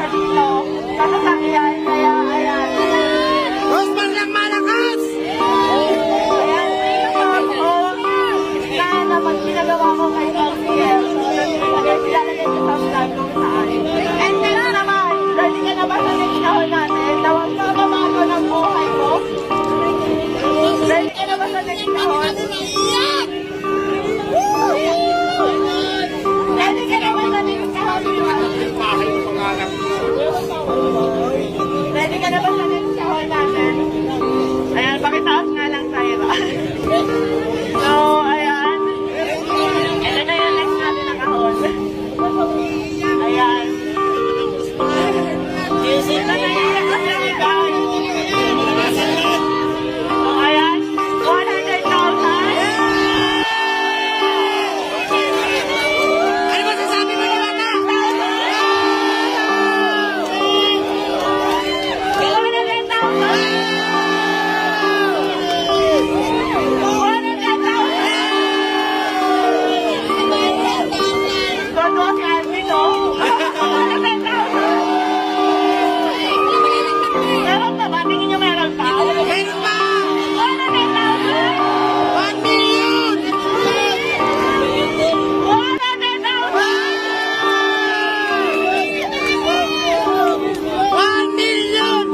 siya dito. Kasasakyan, kaya ayan. Rosmar lang malakas! Ayan, na naman ginagawa ko kay LCL. Ilalagay ko sa vlog kung saan. And then naman, ready ka na ba sa next kahon natin? Tawag ka babago ng buhay mo? Ready ka na ba sa next kahon? Ready ka na ba sa next kahon? Bahay ng pangarap ko. Ready ka na ba sa next kahon natin? Ayan, pakitaas nga lang tayo. So, ayan. Ito na yung next natin na kahon. Ayan. Ito na yung next natin na kahon. So, ayan. 100,000. Ano ba sasabi mo naman na? 100,000. Todo si Alvin, no? 100,000. Meron pa ba? Tingin nyo meron pa? Meron pa! 100,000. 1 million! 1 million!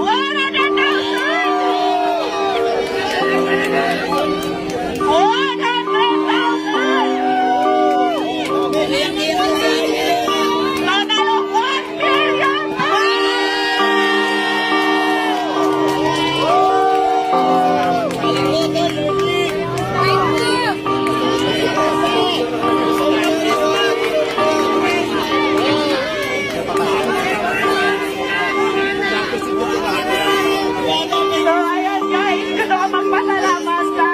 So, ayan guys, gusto ko magpasalamat sa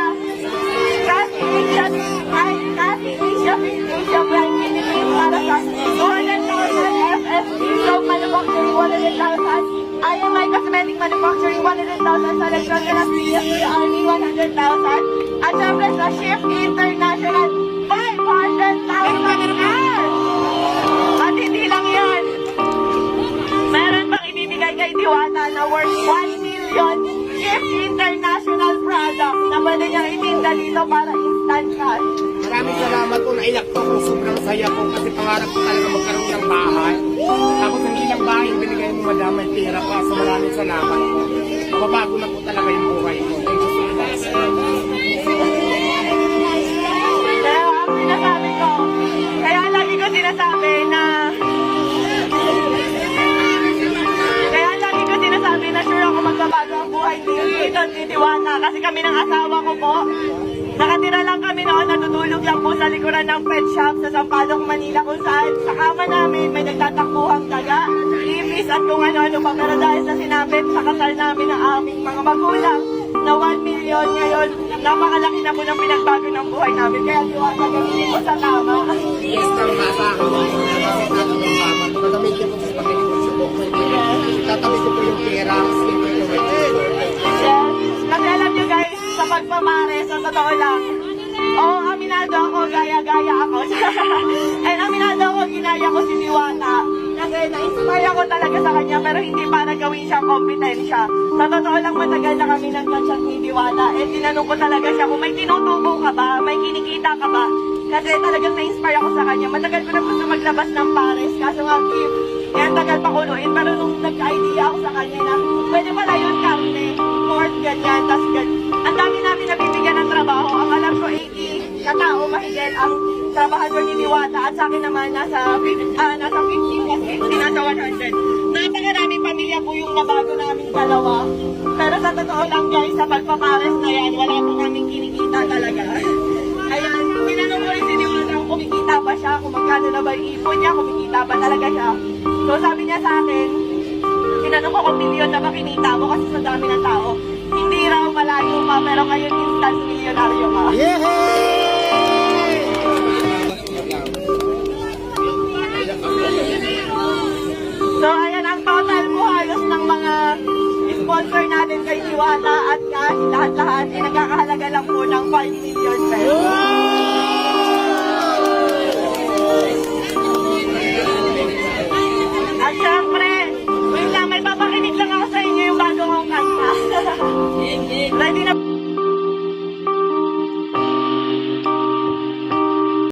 Asia Blind Philippines para sa 200,000 FSP from manufacturing 100,000. IMI Cosmetic Manufacturing 100,000 sa Electron Galaxy Army 100,000. At syempre sa Shift International 500,000 cash! At hindi lang yan. Meron bang ibibigay kay Diwata na worth 1 million Shift International product na pwede niyang itinda dito para instant cash? Maraming salamat po, naiyak ko. Sobrang saya ko kasi pangarap ko talaga magkaroon ng bahay. Tapos hindi lang bahay yung binigay mo, madam, may pera pa. So maraming salamat po. Mababago na po talaga yung buhay ko. Thank you so much. Kaya ang sinasabi ko, kaya lagi ko sinasabi na sure ako magbabago ang buhay dito ni Diwata kasi kami ng asawa ko po. Nakatira lang kami noon, natutulog lang po sa likuran ng pet shop sa Sampaloc, Manila kung saan sa kama namin may nagtatakbuhang daga, ipis at kung ano-ano pa. Pero dahil sa sinapit sa kasal namin ng aming mga magulang na 1 million ngayon, napakalaki na po ng pinagbago ng buhay namin. Kaya Diwata, gamitin ko sa tama. Yes, tama sa akin. Magagamitin ko po sa pagkakinig ko. Tatabi ko po yung pera. Yes. Kasi alam nyo guys, sa pagpamare, sa totoo lang, aminado ako, gaya-gaya ako. And aminado ako, ginaya ko si Diwata. Kasi na-inspire ako talaga sa kanya, pero hindi para gawin siyang kompetensya. Sa totoo lang, matagal na kami nag-chat ni Diwata. And tinanong ko talaga siya kung may tinutubo ka ba, may kinikita ka ba. Kasi talagang na-inspire ako sa kanya. Matagal ko na gusto maglabas ng pares. Kaso nga, kaya tagal pa kuluin. Pero nung nagka-idea ako sa kanya na pwede pala yun karne, pork, ganyan, tas ganyan. Ang dami namin nabibigyan ng trabaho. Ang alam ko, 80 katao mahigit ang trabahador ni Diwata. At sa akin naman, nasa 15 kasi nasa 100. Napakaraming pamilya po yung nabago namin dalawa. Pero sa totoo lang guys, sa pagpapares na yan, wala po kaming kinikita talaga. Ayan, tinanong ko rin si Diwata kung kumikita ba siya, kung magkano na ba yung ipon niya, kumikita ba talaga siya. So sabi niya sa akin, tinanong ko kung milyon na ba kinita mo kasi sa dami ng tao. Hindi raw malayo pa, pero ngayon instant milyonaryo ka. So ayan, ang total mo halos ng mga sponsor natin kay Diwata at cash, lahat-lahat ay nagkakahalaga lang po ng 5 million pesos.